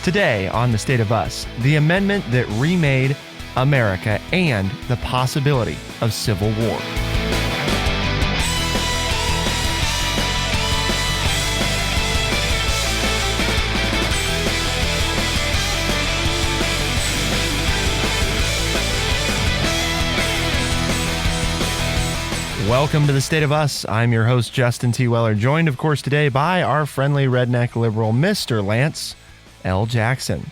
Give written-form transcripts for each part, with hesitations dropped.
Today on The State of Us, the amendment that remade America and the possibility of civil war. Welcome to The State of Us. I'm your host, Justin T. Weller, joined, of course, today by our friendly redneck liberal, Mr. Lance L. Jackson.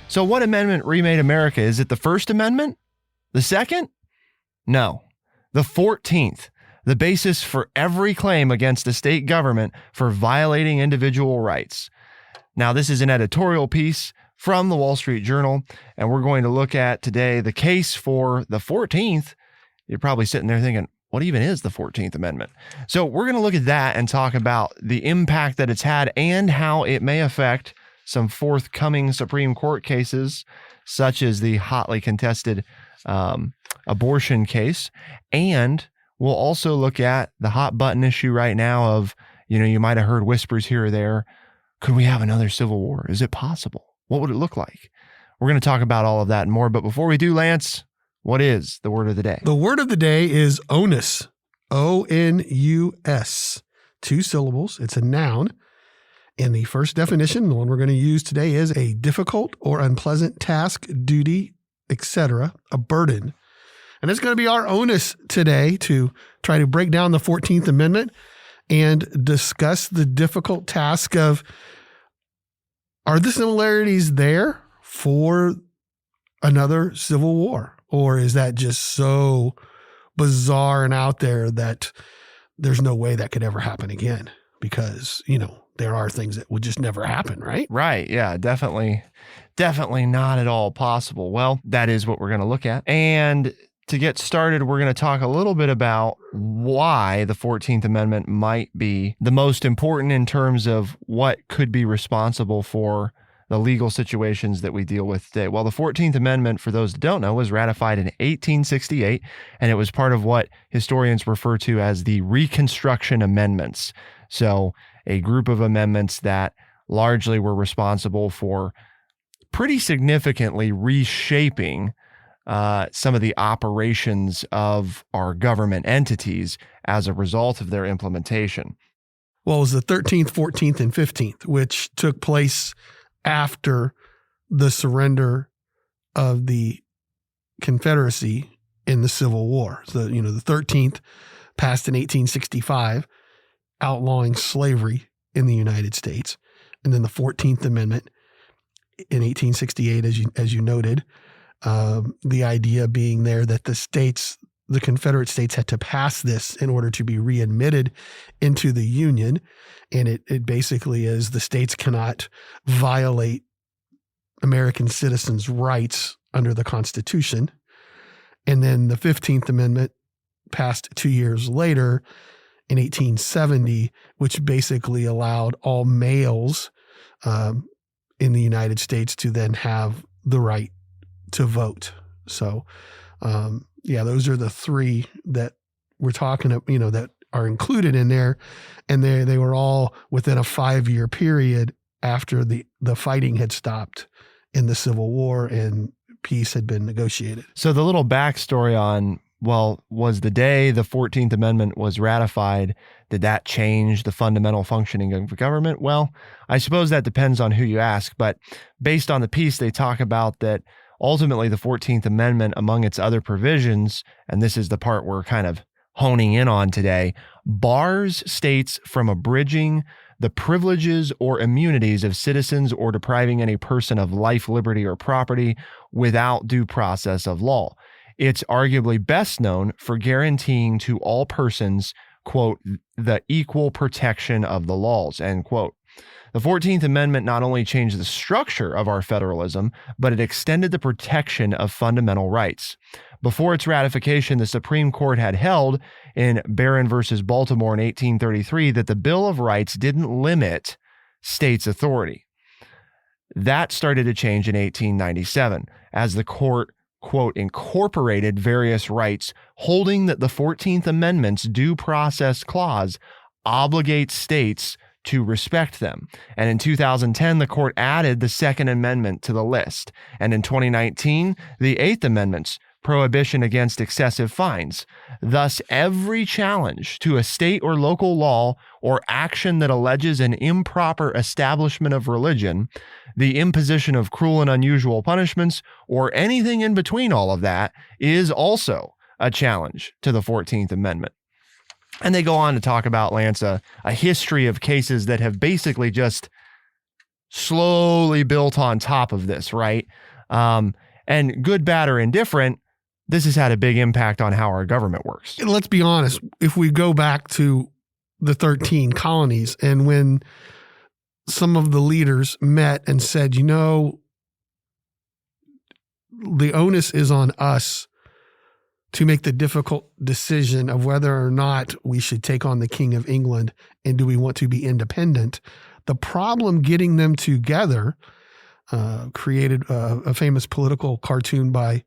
So what amendment remade America? Is it the First Amendment? The second? No. The 14th, the basis for every claim against a state government for violating individual rights. Now, this is an editorial piece from the Wall Street Journal, and we're going to look at today the case for the 14th. You're probably sitting there thinking, what even is the 14th Amendment? So we're going to look at that and talk about the impact that it's had and how it may affect some forthcoming Supreme Court cases, such as the hotly contested abortion case. And we'll also look at the hot button issue right now of, you might have heard whispers here or there. Could we have another civil war? Is it possible? What would it look like? We're going to talk about all of that and more. But before we do, Lance, what is the word of the day? The word of the day is onus. O-N-U-S. 2 syllables. It's a noun. And the first definition, the one we're going to use today, is a difficult or unpleasant task, duty, etc., a burden. And it's going to be our onus today to try to break down the 14th Amendment and discuss the difficult task of, are the similarities there for another civil war? Or is that just so bizarre and out there that there's no way that could ever happen again? Because, there are things that would just never happen, right? Right. Yeah, definitely not at all possible. Well, that is what we're going to look at. And to get started, we're going to talk a little bit about why the 14th Amendment might be the most important in terms of what could be responsible for the legal situations that we deal with today. Well, the 14th Amendment, for those that don't know, was ratified in 1868, and it was part of what historians refer to as the Reconstruction Amendments. So a group of amendments that largely were responsible for pretty significantly reshaping some of the operations of our government entities as a result of their implementation. Well, it was the 13th, 14th, and 15th, which took place after the surrender of the Confederacy in the Civil War. So, the 13th passed in 1865, outlawing slavery in the United States. And then the 14th Amendment in 1868, as you noted, the idea being there that the Confederate States had to pass this in order to be readmitted into the Union. And it basically is the states cannot violate American citizens' rights under the Constitution. And then the 15th Amendment passed 2 years later in 1870, which basically allowed all males in the United States to then have the right to vote. So, those are the three that we're talking about, that are included in there. And they were all within a 5-year period after the fighting had stopped in the Civil War and peace had been negotiated. So the little backstory on, was the day the 14th Amendment was ratified, did that change the fundamental functioning of government? Well, I suppose that depends on who you ask, but based on the piece, they talk about that ultimately the 14th Amendment, among its other provisions, and this is the part we're kind of honing in on today, bars states from abridging the privileges or immunities of citizens or depriving any person of life, liberty, or property without due process of law. It's arguably best known for guaranteeing to all persons, quote, the equal protection of the laws, end quote. The 14th Amendment not only changed the structure of our federalism, but it extended the protection of fundamental rights. Before its ratification, the Supreme Court had held in Barron versus Baltimore in 1833 that the Bill of Rights didn't limit states' authority. That started to change in 1897 as the court, quote, incorporated various rights, holding that the 14th Amendment's due process clause obligates states to respect them. And in 2010, the court added the Second Amendment to the list. And in 2019, the Eighth Amendment's prohibition against excessive fines. Thus, every challenge to a state or local law or action that alleges an improper establishment of religion, the imposition of cruel and unusual punishments, or anything in between all of that is also a challenge to the 14th Amendment. And they go on to talk about, Lance, a history of cases that have basically just slowly built on top of this, right? And good, bad, or indifferent, this has had a big impact on how our government works. And let's be honest, if we go back to the 13 colonies and when some of the leaders met and said, you know, the onus is on us to make the difficult decision of whether or not we should take on the King of England and do we want to be independent. The problem getting them together created a famous political cartoon by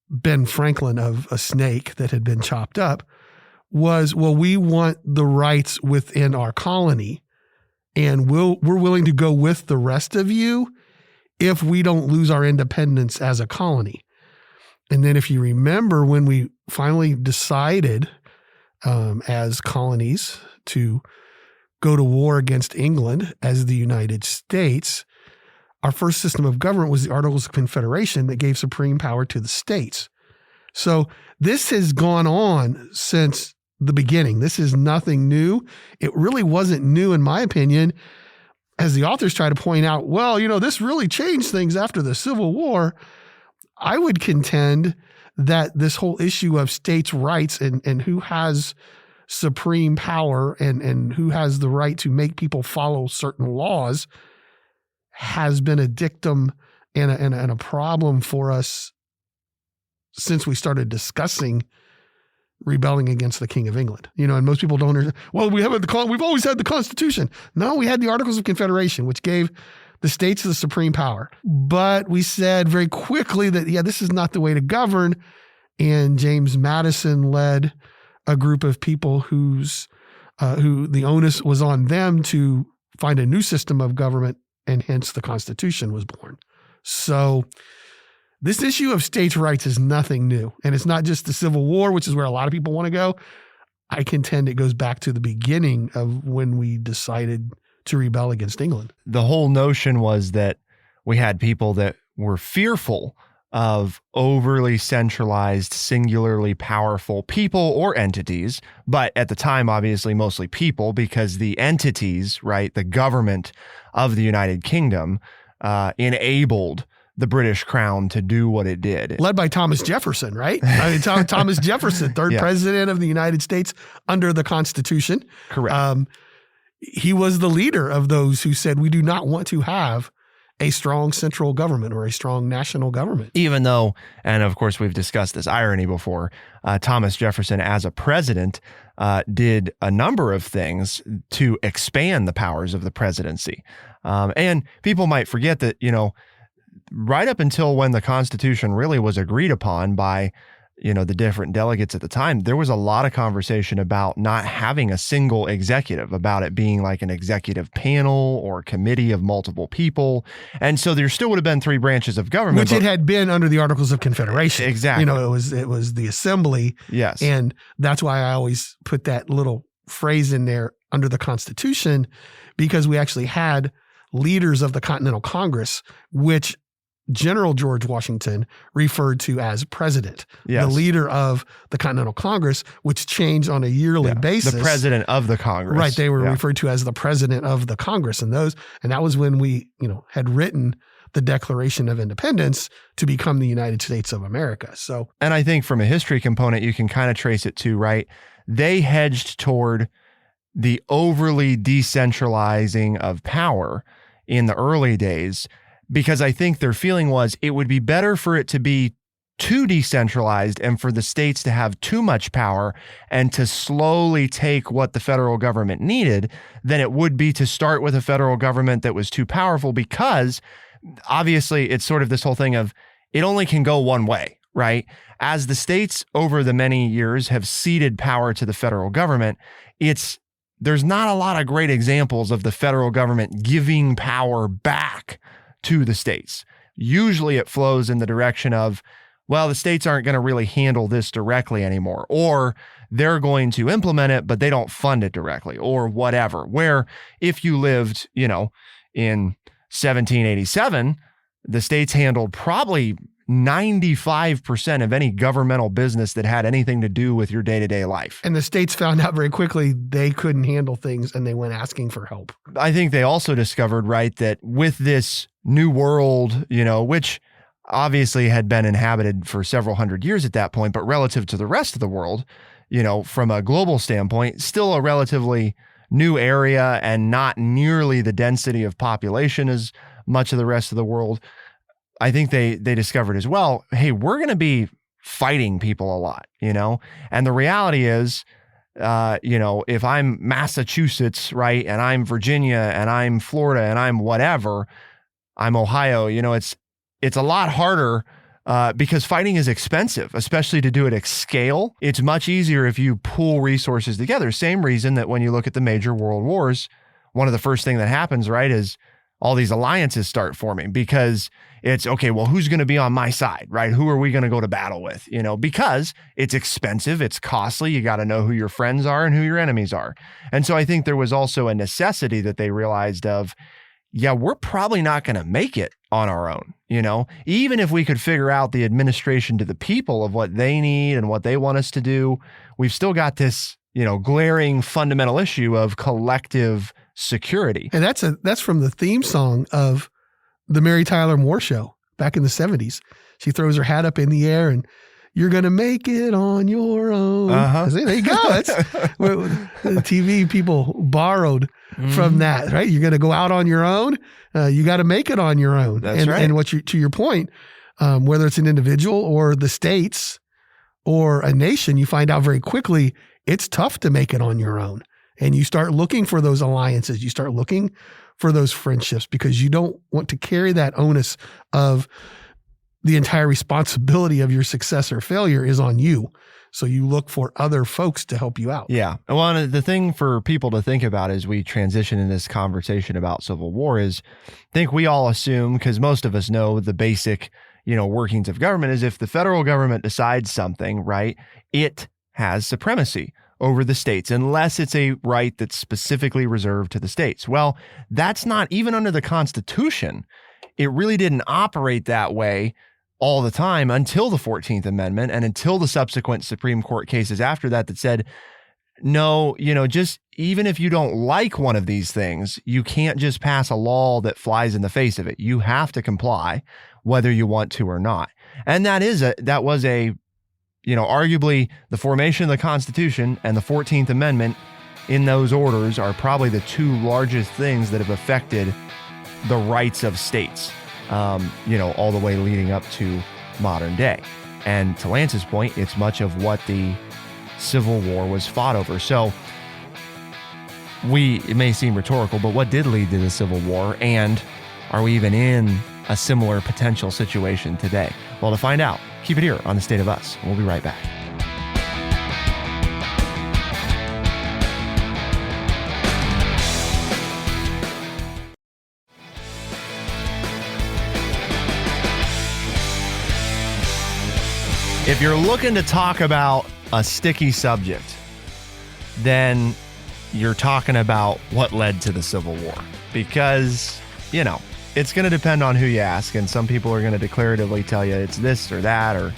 Ben Franklin of a snake that had been chopped up was, well, we want the rights within our colony and we're willing to go with the rest of you if we don't lose our independence as a colony. And then if you remember when we finally decided as colonies to go to war against England as the United States, our first system of government was the Articles of Confederation that gave supreme power to the states. So this has gone on since the beginning. This is nothing new. It really wasn't new, in my opinion, as the authors try to point out, well, you know, this really changed things after the Civil War. I would contend that this whole issue of states' rights and who has supreme power and who has the right to make people follow certain laws has been a dictum and a problem for us since we started discussing rebelling against the King of England. You know, and most people don't understand, well, we've always had the Constitution. No, we had the Articles of Confederation, which gave the states the supreme power. But we said very quickly that, yeah, this is not the way to govern. And James Madison led a group of people who the onus was on them to find a new system of government, and hence the Constitution was born. So this issue of states' rights is nothing new. And it's not just the Civil War, which is where a lot of people want to go. I contend it goes back to the beginning of when we decided to rebel against England. The whole notion was that we had people that were fearful of overly centralized, singularly powerful people or entities, but at the time, obviously, mostly people, because the entities, right, the government of the United Kingdom enabled the British Crown to do what it did. Led by Thomas Jefferson, right? I mean, Thomas Jefferson, third president of the United States under the Constitution. Correct. He was the leader of those who said, we do not want to have a strong central government or a strong national government. Even though, and of course we've discussed this irony before, Thomas Jefferson as a president did a number of things to expand the powers of the presidency. And people might forget that, you know, right up until when the Constitution really was agreed upon by, you know, the different delegates at the time, there was a lot of conversation about not having a single executive, about it being like an executive panel or committee of multiple people. And so there still would have been three branches of government. Which it had been under the Articles of Confederation. Exactly. You know, it was the assembly. Yes. And that's why I always put that little phrase in there, under the Constitution, because we actually had leaders of the Continental Congress, which General George Washington referred to as president, the leader of the Continental Congress, which changed on a yearly basis. The president of the Congress. Right. They were referred to as the president of the Congress. And that was when we, you know, had written the Declaration of Independence to become the United States of America. So, and I think from a history component, you can kind of trace it too, right? They hedged toward the overly decentralizing of power in the early days, because I think their feeling was it would be better for it to be too decentralized and for the states to have too much power and to slowly take what the federal government needed than it would be to start with a federal government that was too powerful, because obviously it's sort of this whole thing of it only can go one way, right? As the states over the many years have ceded power to the federal government, it's there's not a lot of great examples of the federal government giving power back to the states. Usually it flows in the direction of, well, the states aren't going to really handle this directly anymore, or they're going to implement it, but they don't fund it directly, or whatever. Where if you lived, in 1787, the states handled probably 95% of any governmental business that had anything to do with your day-to-day life. And the states found out very quickly they couldn't handle things, and they went asking for help. I think they also discovered, right, that with this new world, which obviously had been inhabited for several hundred years at that point, but relative to the rest of the world, from a global standpoint, still a relatively new area and not nearly the density of population as much of the rest of the world. I think they discovered as well, hey, we're going to be fighting people a lot, and the reality is, if I'm Massachusetts, right, and I'm Virginia and I'm Florida and I'm whatever, I'm Ohio, it's a lot harder because fighting is expensive, especially to do it at scale. It's much easier if you pool resources together. Same reason that when you look at the major world wars, one of the first thing that happens, right, is all these alliances start forming because it's, okay, well, who's going to be on my side, right? Who are we going to go to battle with? Because it's expensive, it's costly. You got to know who your friends are and who your enemies are. And so I think there was also a necessity that they realized of, yeah, we're probably not going to make it on our own. Even if we could figure out the administration to the people of what they need and what they want us to do, we've still got this, glaring fundamental issue of collective security. And that's from the theme song of the Mary Tyler Moore Show back in the 70s. She throws her hat up in the air and you're going to make it on your own. Uh-huh. There you go. That's what the TV people borrowed from that, right? You're going to go out on your own. You got to make it on your own. That's right. And to your point, whether it's an individual or the states or a nation, you find out very quickly it's tough to make it on your own. And you start looking for those alliances. You start looking for those friendships because you don't want to carry that onus of the entire responsibility of your success or failure is on you. So you look for other folks to help you out. Yeah. Well, the thing for people to think about as we transition in this conversation about Civil War is, I think we all assume, because most of us know the basic, workings of government, is if the federal government decides something, right, it has supremacy over the states, unless it's a right that's specifically reserved to the states. Well, that's not, even under the Constitution, it really didn't operate that way all the time until the 14th Amendment and until the subsequent Supreme Court cases after that said, no, just even if you don't like one of these things, you can't just pass a law that flies in the face of it. You have to comply whether you want to or not. And that was arguably the formation of the Constitution and the 14th Amendment in those orders are probably the two largest things that have affected the rights of states, all the way leading up to modern day. And to Lance's point, it's much of what the Civil War was fought over. So it may seem rhetorical, but what did lead to the Civil War? And are we even in a similar potential situation today? Well, to find out, keep it here on The State of Us. We'll be right back. If you're looking to talk about a sticky subject, then you're talking about what led to the Civil War. Because, it's going to depend on who you ask. And some people are going to declaratively tell you it's this or that or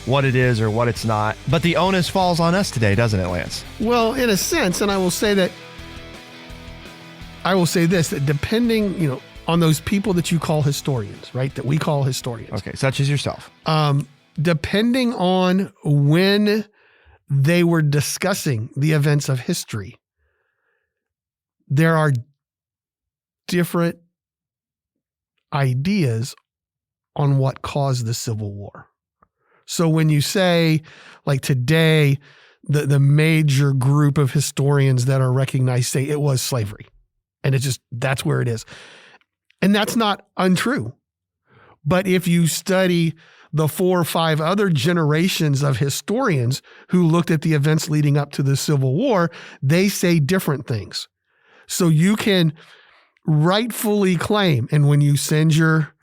what it is or what it's not. But the onus falls on us today, doesn't it, Lance? Well, in a sense, and I will say this, that depending, on those people that you call historians, right, that we call historians. Okay, such as yourself. Depending on when they were discussing the events of history, there are different ideas on what caused the Civil War. So when you say, like today, the major group of historians that are recognized say it was slavery. And that's where it is. And that's not untrue. But if you study the 4 or 5 other generations of historians who looked at the events leading up to the Civil War, they say different things. So you can rightfully claim, and when you send your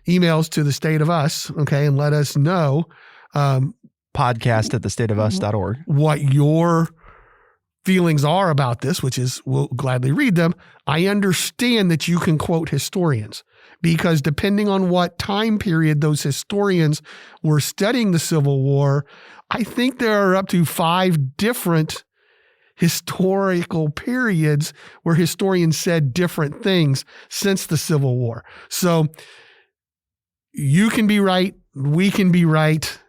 emails to the State of Us, okay, and let us know podcast at thestateofus.org what your feelings are about this, which is, we'll gladly read them. I understand that you can quote historians, because depending on what time period those historians were studying the Civil War, I think there are up to 5 different historical periods where historians said different things since the Civil War. So you can be right, we can be right,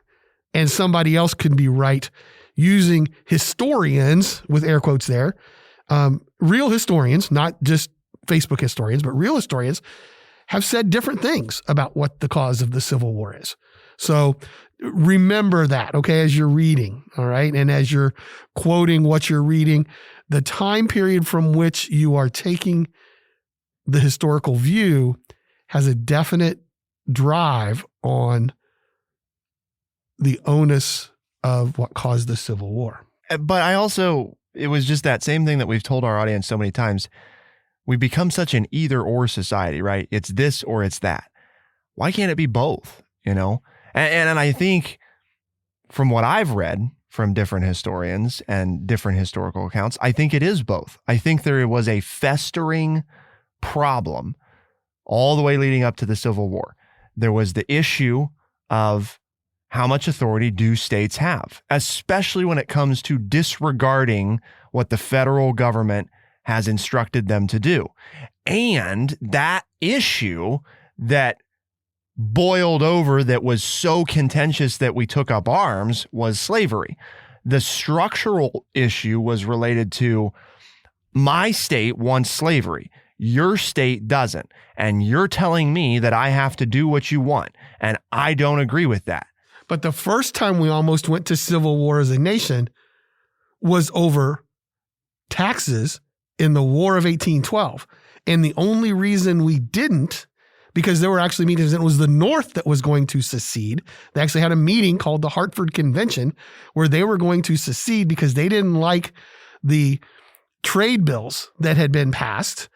and somebody else can be right using historians, with air quotes there, real historians, not just Facebook historians, but real historians have said different things about what the cause of the Civil War is. So remember that, okay, as you're reading, all right? And as you're quoting what you're reading, the time period from which you are taking the historical view has a definite drive on the onus of what caused the Civil War. But it was just that same thing that we've told our audience so many times. We become such an either or society, right? It's this or it's that. Why can't it be both, you know? And I think from what I've read from different historians and different historical accounts, I think it is both. I think there was a festering problem all the way leading up to the Civil War. There was the issue of how much authority do states have, especially when it comes to disregarding what the federal government has instructed them to do. And that issue that boiled over, that was so contentious that we took up arms, was slavery. The structural issue was related to my state wants slavery. Your state doesn't. And you're telling me that I have to do what you want. And I don't agree with that. But the first time we almost went to civil war as a nation was over taxes in the War of 1812. And the only reason we didn't, because there were actually meetings, and it was the North that was going to secede. They actually had a meeting called the Hartford Convention where they were going to secede because they didn't like the trade bills that had been passed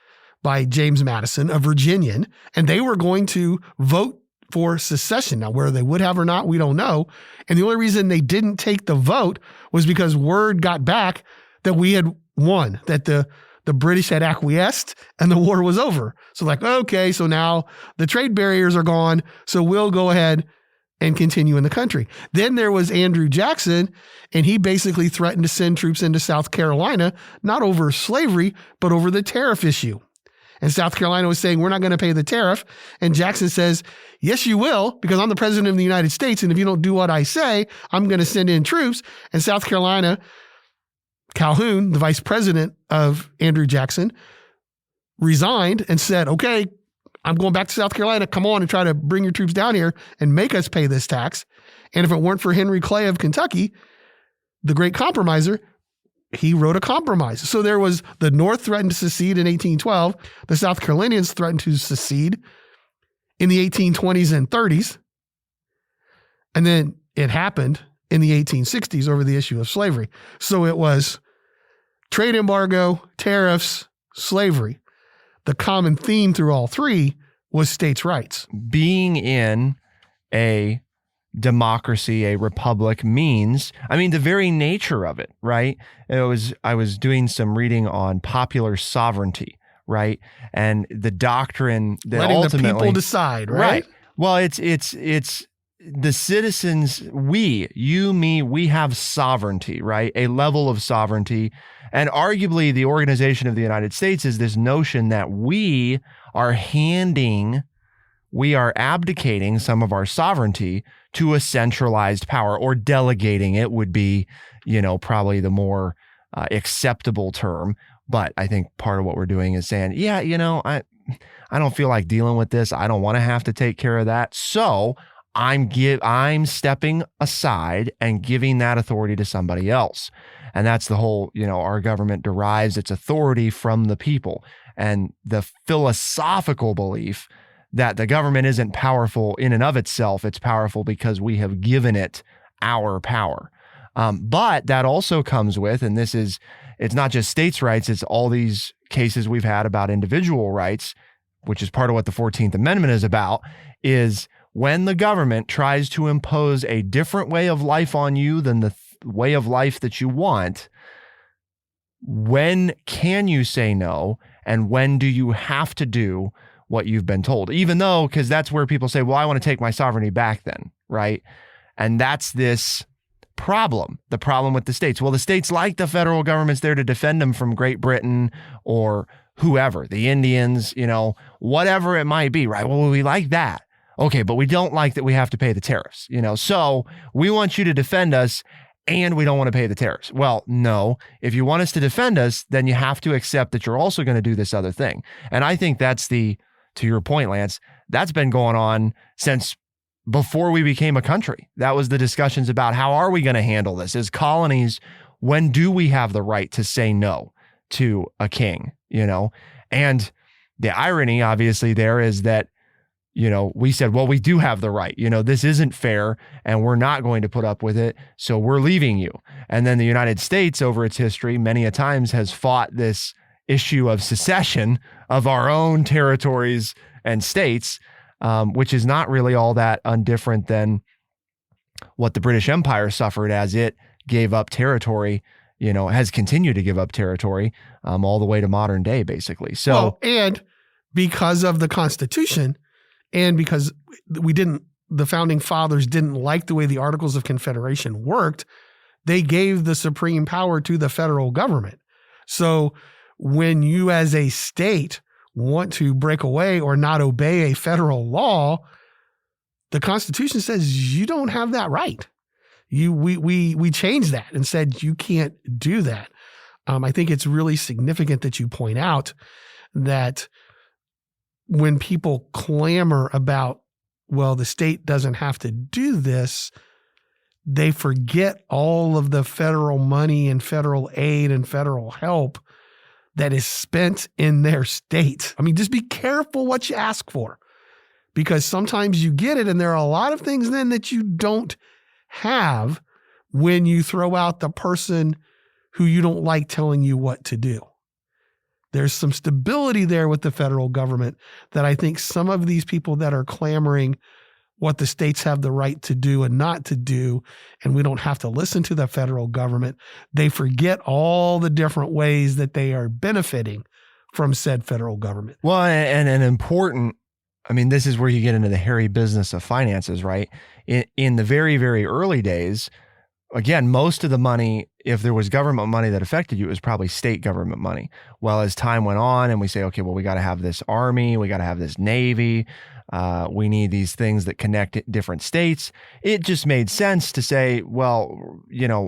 by James Madison, a Virginian, and they were going to vote for secession. Now, whether they would have or not, we don't know. And the only reason they didn't take the vote was because word got back that we had won, that the British had acquiesced and the war was over. So like, okay, so now the trade barriers are gone, so we'll go ahead and continue in the country. Then there was Andrew Jackson, and he basically threatened to send troops into South Carolina, not over slavery, but over the tariff issue. And South Carolina was saying, we're not going to pay the tariff. And Jackson says, yes, you will, because I'm the president of the United States. And if you don't do what I say, I'm going to send in troops. And South Carolina, Calhoun, the vice president of Andrew Jackson, resigned and said, okay, I'm going back to South Carolina. Come on and try to bring your troops down here and make us pay this tax. And if it weren't for Henry Clay of Kentucky, the great compromiser, he wrote a compromise. So there was the North threatened to secede in 1812. The South Carolinians threatened to secede in the 1820s and 30s. And then it happened in the 1860s over the issue of slavery. So it was trade embargo, tariffs, slavery. The common theme through all three was states' rights. Being in a democracy, a republic, means, I mean, the very nature of it, right? I was doing some reading on popular sovereignty, right? And the doctrine that letting ultimately the people decide, right? Well, it's the citizens, you, me, we have sovereignty, right? A level of sovereignty. And arguably the organization of the United States is this notion that we are abdicating some of our sovereignty to a centralized power, or delegating it would be, probably the more acceptable term. But I think part of what we're doing is saying, yeah, I don't feel like dealing with this. I don't want to have to take care of that. So I'm stepping aside and giving that authority to somebody else. And that's the whole, our government derives its authority from the people. And the philosophical belief that the government isn't powerful in and of itself. It's powerful because we have given it our power. But that also comes with, and it's not just states' rights, it's all these cases we've had about individual rights, which is part of what the 14th Amendment is about, is when the government tries to impose a different way of life on you than the way of life that you want, when can you say no? And when do you have to do what you've been told? Even though, because that's where people say, well, I want to take my sovereignty back then, right? And that's this problem, the problem with the states. Well, the states, like the federal government's there to defend them from Great Britain or whoever, the Indians, whatever it might be, right? Well, we like that. Okay, but we don't like that we have to pay the tariffs, so we want you to defend us and we don't want to pay the tariffs. Well, no, if you want us to defend us, then you have to accept that you're also going to do this other thing. And I think that's to your point, Lance, that's been going on since before we became a country. That was the discussions about how are we going to handle this as colonies? When do we have the right to say no to a king, And the irony obviously there is that, we said, well, we do have the right, this isn't fair and we're not going to put up with it. So we're leaving you. And then the United States over its history, many a times has fought this issue of secession of our own territories and states, which is not really all that undifferent than what the British Empire suffered as it gave up territory, has continued to give up territory all the way to modern day, basically. So, and because of the Constitution, and because the founding fathers didn't like the way the Articles of Confederation worked, they gave the supreme power to the federal government. So when you as a state want to break away or not obey a federal law, the Constitution says you don't have that right. We changed that and said you can't do that. I think it's really significant that you point out that when people clamor about, well, the state doesn't have to do this, they forget all of the federal money and federal aid and federal help that is spent in their state. I mean, just be careful what you ask for, because sometimes you get it and there are a lot of things then that you don't have when you throw out the person who you don't like telling you what to do. There's some stability there with the federal government that I think some of these people that are clamoring what the states have the right to do and not to do, and we don't have to listen to the federal government, they forget all the different ways that they are benefiting from said federal government. Well, and an important, this is where you get into the hairy business of finances, right? In the very, very early days, again, most of the money, if there was government money that affected you, it was probably state government money. Well, as time went on and we say, okay, well, we got to have this army, we got to have this navy, we need these things that connect different states. It just made sense to say, well,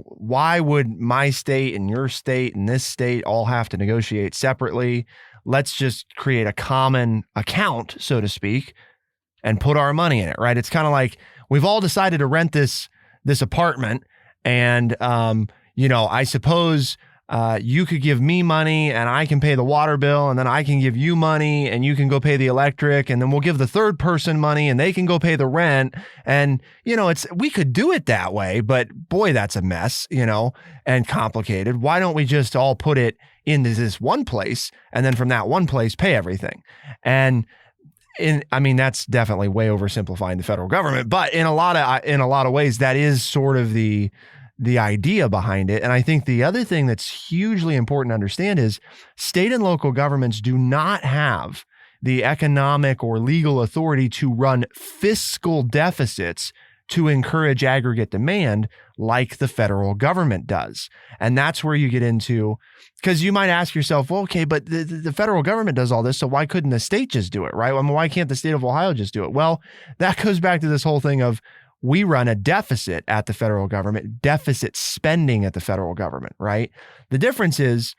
why would my state and your state and this state all have to negotiate separately? Let's just create a common account, so to speak, and put our money in it, right? It's kind of like we've all decided to rent this apartment. And, I suppose you could give me money and I can pay the water bill, and then I can give you money and you can go pay the electric, and then we'll give the third person money and they can go pay the rent. And, we could do it that way, but boy, that's a mess, and complicated. Why don't we just all put it into this one place and then from that one place pay everything? And that's definitely way oversimplifying the federal government, but in a lot of ways, that is sort of the idea behind it. And I think the other thing that's hugely important to understand is state and local governments do not have the economic or legal authority to run fiscal deficits to encourage aggregate demand like the federal government does. And that's where you get into, because you might ask yourself, well, okay, but the federal government does all this, so why couldn't the state just do it, right? Why can't the state of Ohio just do it? Well, that goes back to this whole thing of we run a deficit at the federal government, deficit spending at the federal government, right? The difference is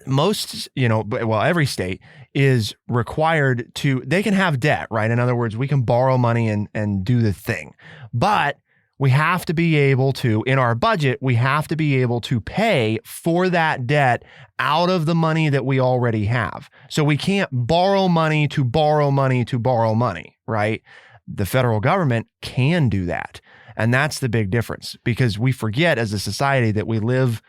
every state is required to, they can have debt, right? In other words, we can borrow money and do the thing, but We have to be able to, in our budget, we have to be able to pay for that debt out of the money that we already have. So we can't borrow money to borrow money to borrow money, right? The federal government can do that. And that's the big difference, because we forget as a society that we live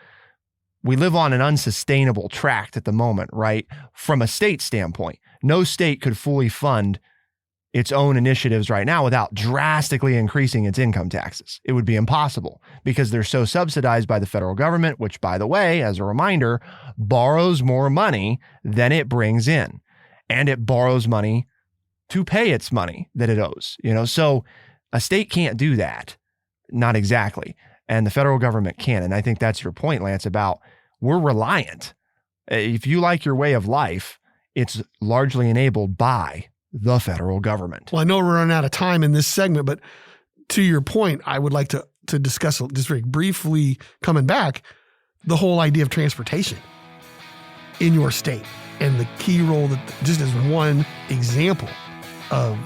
on an unsustainable tract at the moment, right? From a state standpoint, no state could fully fund its own initiatives right now without drastically increasing its income taxes. It would be impossible because they're so subsidized by the federal government, which, by the way, as a reminder, borrows more money than it brings in. And it borrows money to pay its money that it owes, so a state can't do that. Not exactly. And the federal government can. And I think that's your point, Lance, about we're reliant. If you like your way of life, it's largely enabled by the federal government. Well, I know we're running out of time in this segment, but to your point, I would like to discuss just very briefly, coming back, the whole idea of transportation in your state and the key role that, just as one example of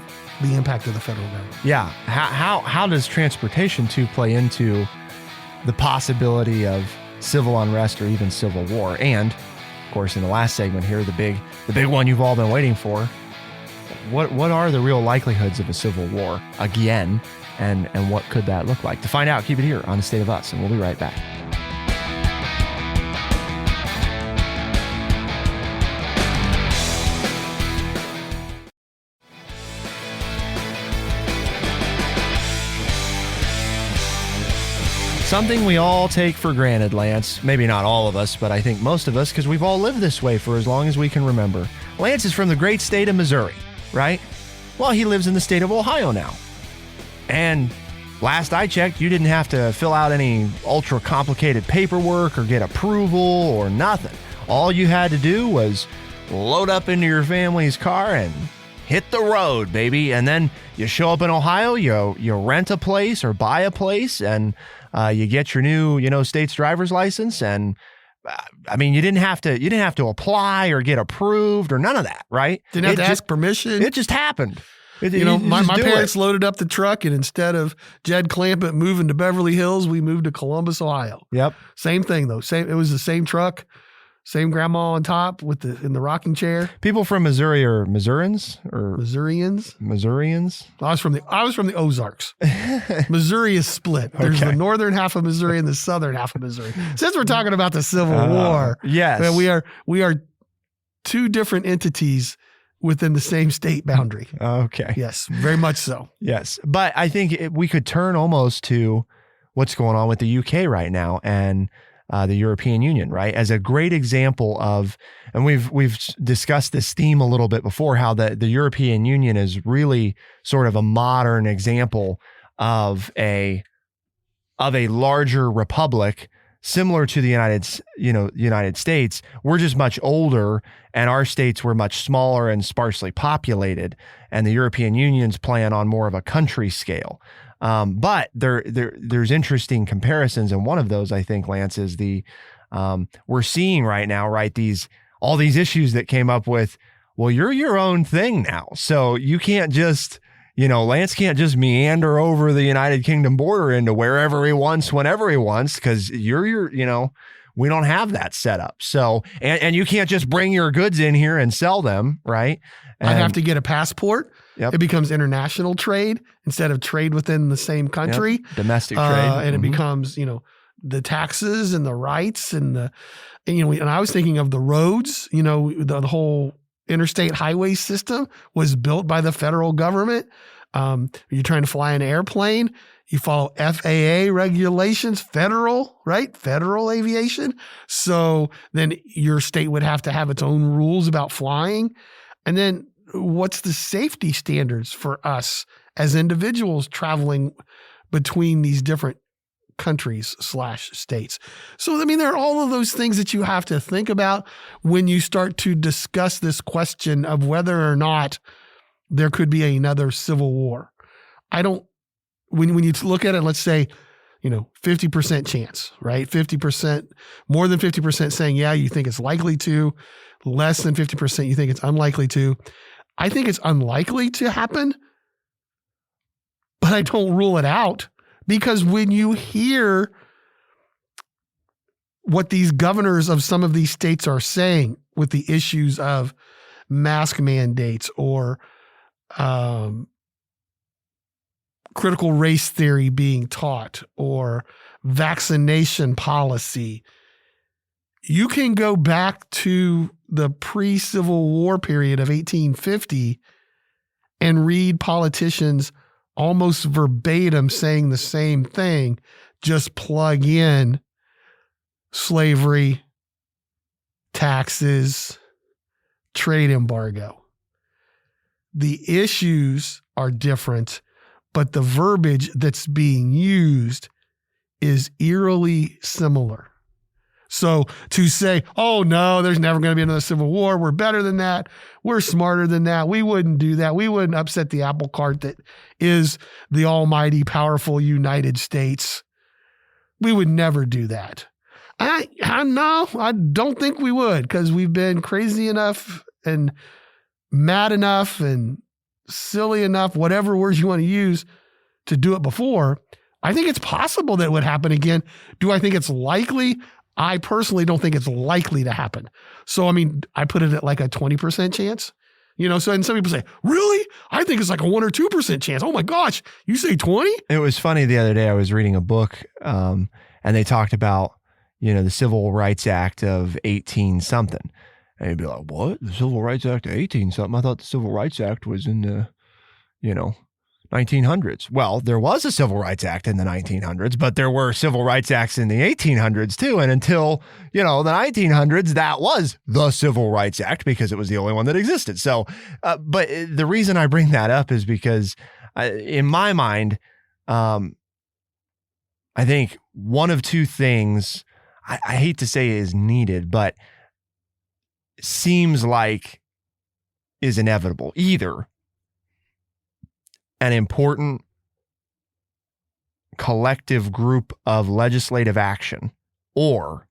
the impact of the federal government. Yeah. How does transportation too play into the possibility of civil unrest or even civil war? And of course, in the last segment here, the big one you've all been waiting for, what are the real likelihoods of a civil war again, and what could that look like? To find out, keep it here on The State of Us, and we'll be right back. Something we all take for granted, Lance. Maybe not all of us, but I think most of us, because we've all lived this way for as long as we can remember. Lance is from the great state of Missouri, right? Well, he lives in the state of Ohio now. And last I checked, you didn't have to fill out any ultra complicated paperwork or get approval or nothing. All you had to do was load up into your family's car and hit the road, baby. And then you show up in Ohio, you rent a place or buy a place, and you get your new, state's driver's license. And I mean, you didn't have to apply or get approved or none of that, right? Didn't have to ask permission. It just happened. My parents loaded up the truck, and instead of Jed Clampett moving to Beverly Hills, we moved to Columbus, Ohio. Yep. Same thing though. It was the same truck, same grandma on top in the rocking chair. People from Missouri are Missourians or Missourians. I was from the Ozarks. Missouri is split. There's the northern half of Missouri and the southern half of Missouri. Since we're talking about the Civil War, yes, we are two different entities within the same state boundary. Okay. Yes, very much so. Yes. But I think we could turn almost to what's going on with the UK right now and the European Union, right? As a great example of, and we've discussed this theme a little bit before, how the European Union is really sort of a modern example of a larger republic similar to the United States. We're just much older, and our states were much smaller and sparsely populated, and the European Union's plan on more of a country scale. But there's interesting comparisons, and one of those, I think, Lance, is we're seeing right now, right, all these issues that came up with, well, you're your own thing now, so you can't just, Lance can't just meander over the United Kingdom border into wherever he wants, whenever he wants, because we don't have that set up. So, and you can't just bring your goods in here and sell them, right? And I have to get a passport. Yep. It becomes international trade instead of trade within the same country. Yep. Domestic trade. And it becomes, the taxes and the rights and and I was thinking of the roads, the whole interstate highway system was built by the federal government. You're trying to fly an airplane, you follow FAA regulations, federal aviation. So then your state would have to have its own rules about flying. And then what's the safety standards for us as individuals traveling between these different countries / states? So, I mean, there are all of those things that you have to think about when you start to discuss this question of whether or not there could be another civil war. When you look at it, let's say, 50% chance, right? 50%, more than 50% saying, yeah, you think it's likely to, less than 50% you think it's unlikely to. I think it's unlikely to happen, but I don't rule it out Because when you hear what these governors of some of these states are saying with the issues of mask mandates or critical race theory being taught or vaccination policy, you can go back to the pre-Civil War period of 1850 and read politicians almost verbatim saying the same thing, just plug in slavery, taxes, trade embargo. The issues are different, but the verbiage that's being used is eerily similar. So to say, oh no, there's never going to be another civil war. We're better than that. We're smarter than that. We wouldn't do that. We wouldn't upset the apple cart that is the almighty, powerful United States. We would never do that. No, I don't think we would, because we've been crazy enough and mad enough and silly enough, whatever words you want to use, to do it before. I think it's possible that it would happen again. Do I think it's likely? I personally don't think it's likely to happen. So, I mean, I put it at like a 20% chance, so, and some people say, really? I think it's like a 1 or 2% chance. Oh my gosh, you say 20? It was funny the other day, I was reading a book and they talked about, the Civil Rights Act of 18 something. And you'd be like, what? The Civil Rights Act of 18 something? I thought the Civil Rights Act was in the, 1900s. Well, there was a Civil Rights Act in the 1900s, but there were Civil Rights Acts in the 1800s too. And until, the 1900s, that was the Civil Rights Act because it was the only one that existed. So, but the reason I bring that up is because in my mind, I think one of two things, I hate to say is needed, but seems like is inevitable. Either an important collective group of legislative action, or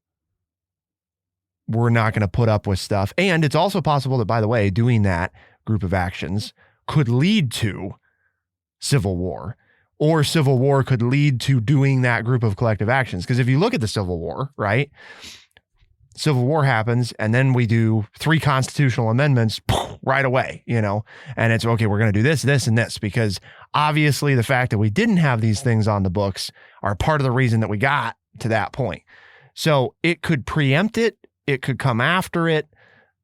we're not going to put up with stuff. And it's also possible that, by the way, doing that group of actions could lead to civil war, or civil war could lead to doing that group of collective actions. Because if you look at the Civil War, right? Civil War happens, and then we do 3 constitutional amendments right away, and it's okay, we're going to do this, this, and this, because obviously the fact that we didn't have these things on the books are part of the reason that we got to that point. So it could preempt it, it could come after it,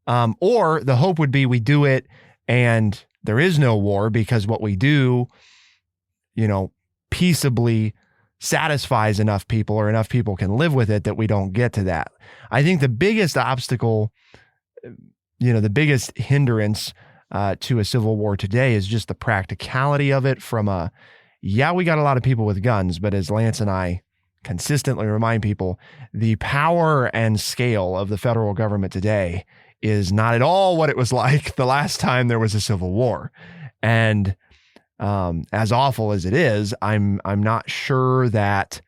or the hope would be we do it and there is no war because what we do, peaceably satisfies enough people, or enough people can live with it, that we don't get to that. I think the biggest obstacle, the biggest hindrance to a civil war today is just the practicality of it from we got a lot of people with guns, but as Lance and I consistently remind people, the power and scale of the federal government today is not at all what it was like the last time there was a civil war. And as awful as it is, I'm not sure that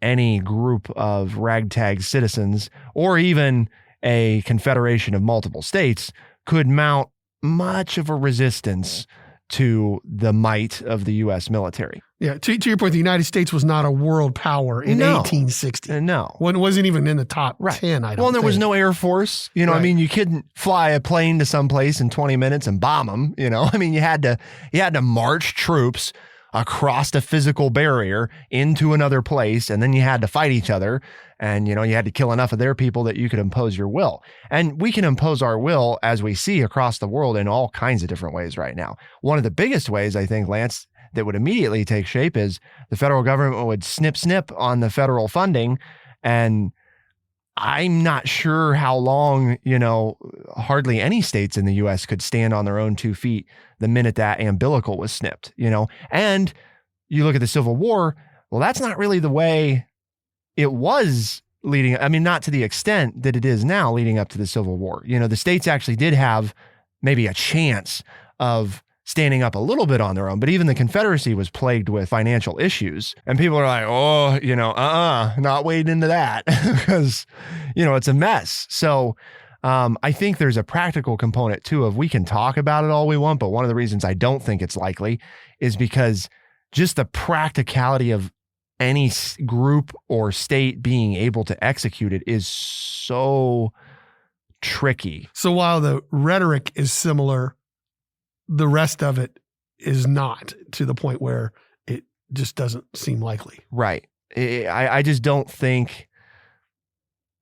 any group of ragtag citizens, or even a confederation of multiple states, could mount much of a resistance to the might of the U.S. military. Yeah, to your point, the United States was not a world power in 1860. No. When it wasn't even in the top 10, I don't Well, there was no Air Force. Right. I mean, you couldn't fly a plane to someplace in 20 minutes and bomb them. I mean, you had to march troops across a physical barrier into another place, and then you had to fight each other, and you had to kill enough of their people that you could impose your will. And we can impose our will, as we see across the world, in all kinds of different ways right now. One of the biggest ways, I think, Lance, that would immediately take shape is the federal government would snip on the federal funding. And I'm not sure how long, hardly any states in the U.S. could stand on their own 2 feet the minute that umbilical was snipped, And you look at the Civil War, well, that's not really the way it was leading. I mean, not to the extent that it is now leading up to the Civil War. The states actually did have maybe a chance of standing up a little bit on their own, but even the Confederacy was plagued with financial issues, and people are like, not wading into that because, it's a mess. So I think there's a practical component too of, we can talk about it all we want, but one of the reasons I don't think it's likely is because just the practicality of any group or state being able to execute it is so tricky. So while the rhetoric is similar, the rest of it is not, to the point where it just doesn't seem likely. Right. I just don't think,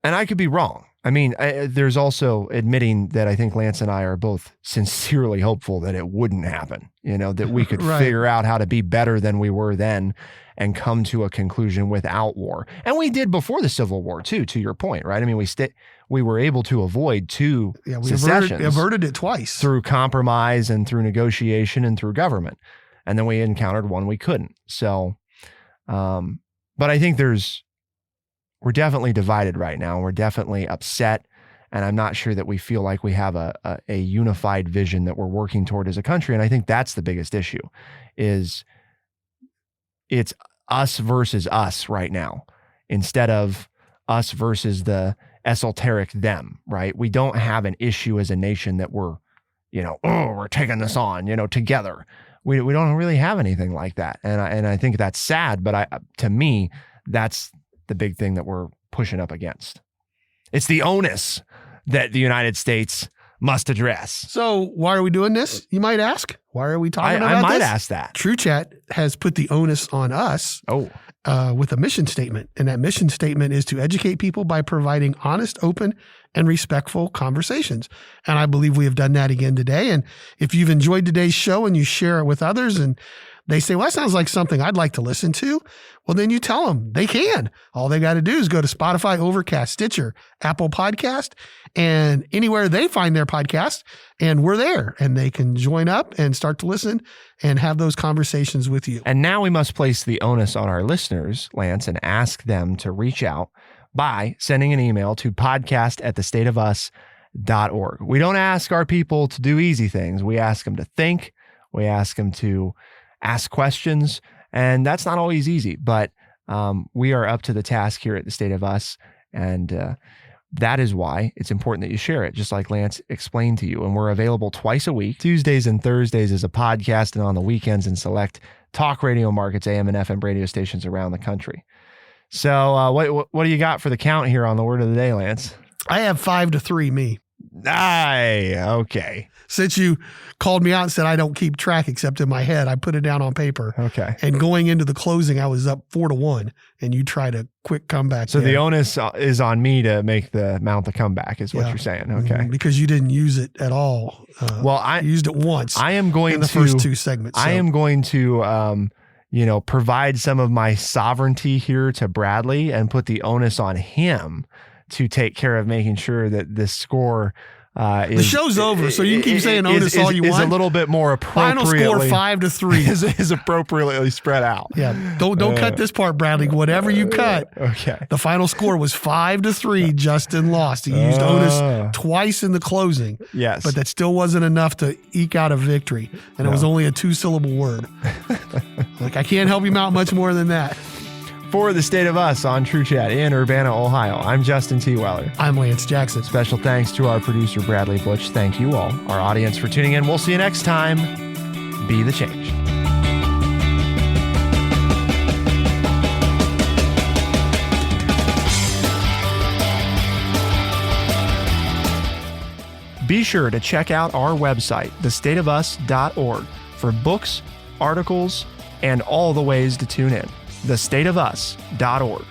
and I could be wrong. I mean, there's also admitting that I think Lance and I are both sincerely hopeful that it wouldn't happen, that we could Right. figure out how to be better than we were then and come to a conclusion without war. And we did before the Civil War too, to your point, right? I mean, we were able to avoid two secessions. Averted it twice. Through compromise and through negotiation and through government. And then we encountered one we couldn't. So, but I think we're definitely divided right now. We're definitely upset. And I'm not sure that we feel like we have a unified vision that we're working toward as a country. And I think that's the biggest issue, is it's us versus us right now, instead of us versus the esoteric them, right? We don't have an issue as a nation that we're taking this on, together. We don't really have anything like that. And I think that's sad, but to me, that's the big thing that we're pushing up against. It's the onus that the United States must address. So why are we doing this, you might ask? Why are we talking about this? I might ask that. True Chat has put the onus on us with a mission statement. And that mission statement is to educate people by providing honest, open, and respectful conversations. And I believe we have done that again today. And if you've enjoyed today's show and you share it with others and they say, well, that sounds like something I'd like to listen to, well, then you tell them they can. All they got to do is go to Spotify, Overcast, Stitcher, Apple Podcast, and anywhere they find their podcast, and we're there. And they can join up and start to listen and have those conversations with you. And now we must place the onus on our listeners, Lance, and ask them to reach out by sending an email to podcast@thestateofus.org. We don't ask our people to do easy things. We ask them to think. We ask them to ask questions, and that's not always easy, but we are up to the task here at the State of Us, and that is why it's important that you share it, just like Lance explained to you. And we're available twice a week, Tuesdays and Thursdays as a podcast, and on the weekends in select talk radio markets, AM and FM radio stations around the country. So what do you got for the count here on the word of the day, Lance? I have 5-3, me. Okay. Since you called me out and said I don't keep track except in my head, I put it down on paper. Okay. And going into the closing, I was up 4-1, and you tried a quick comeback. So the onus is on me to mount the comeback, is what you're saying. Okay. Because you didn't use it at all. I used it once. I am going in the first two segments. I am going to provide some of my sovereignty here to Bradley and put the onus on him to take care of making sure that this score the show's over, so you can keep saying onus all you want. Is a little bit more appropriately. Final score 5-3 is appropriately spread out. Yeah, don't cut this part, Bradley. Whatever you cut. Okay. The final score was 5-3. Justin lost. He used onus twice in the closing. Yes, but that still wasn't enough to eke out a victory, and it was only a 2-syllable word. I can't help him out much more than that. For the State of Us on True Chat in Urbana, Ohio, I'm Justin T. Weller. I'm Lance Jackson. Special thanks to our producer, Bradley Butch. Thank you all, our audience, for tuning in. We'll see you next time. Be the change. Be sure to check out our website, thestateofus.org, for books, articles, and all the ways to tune in. thestateofus.org.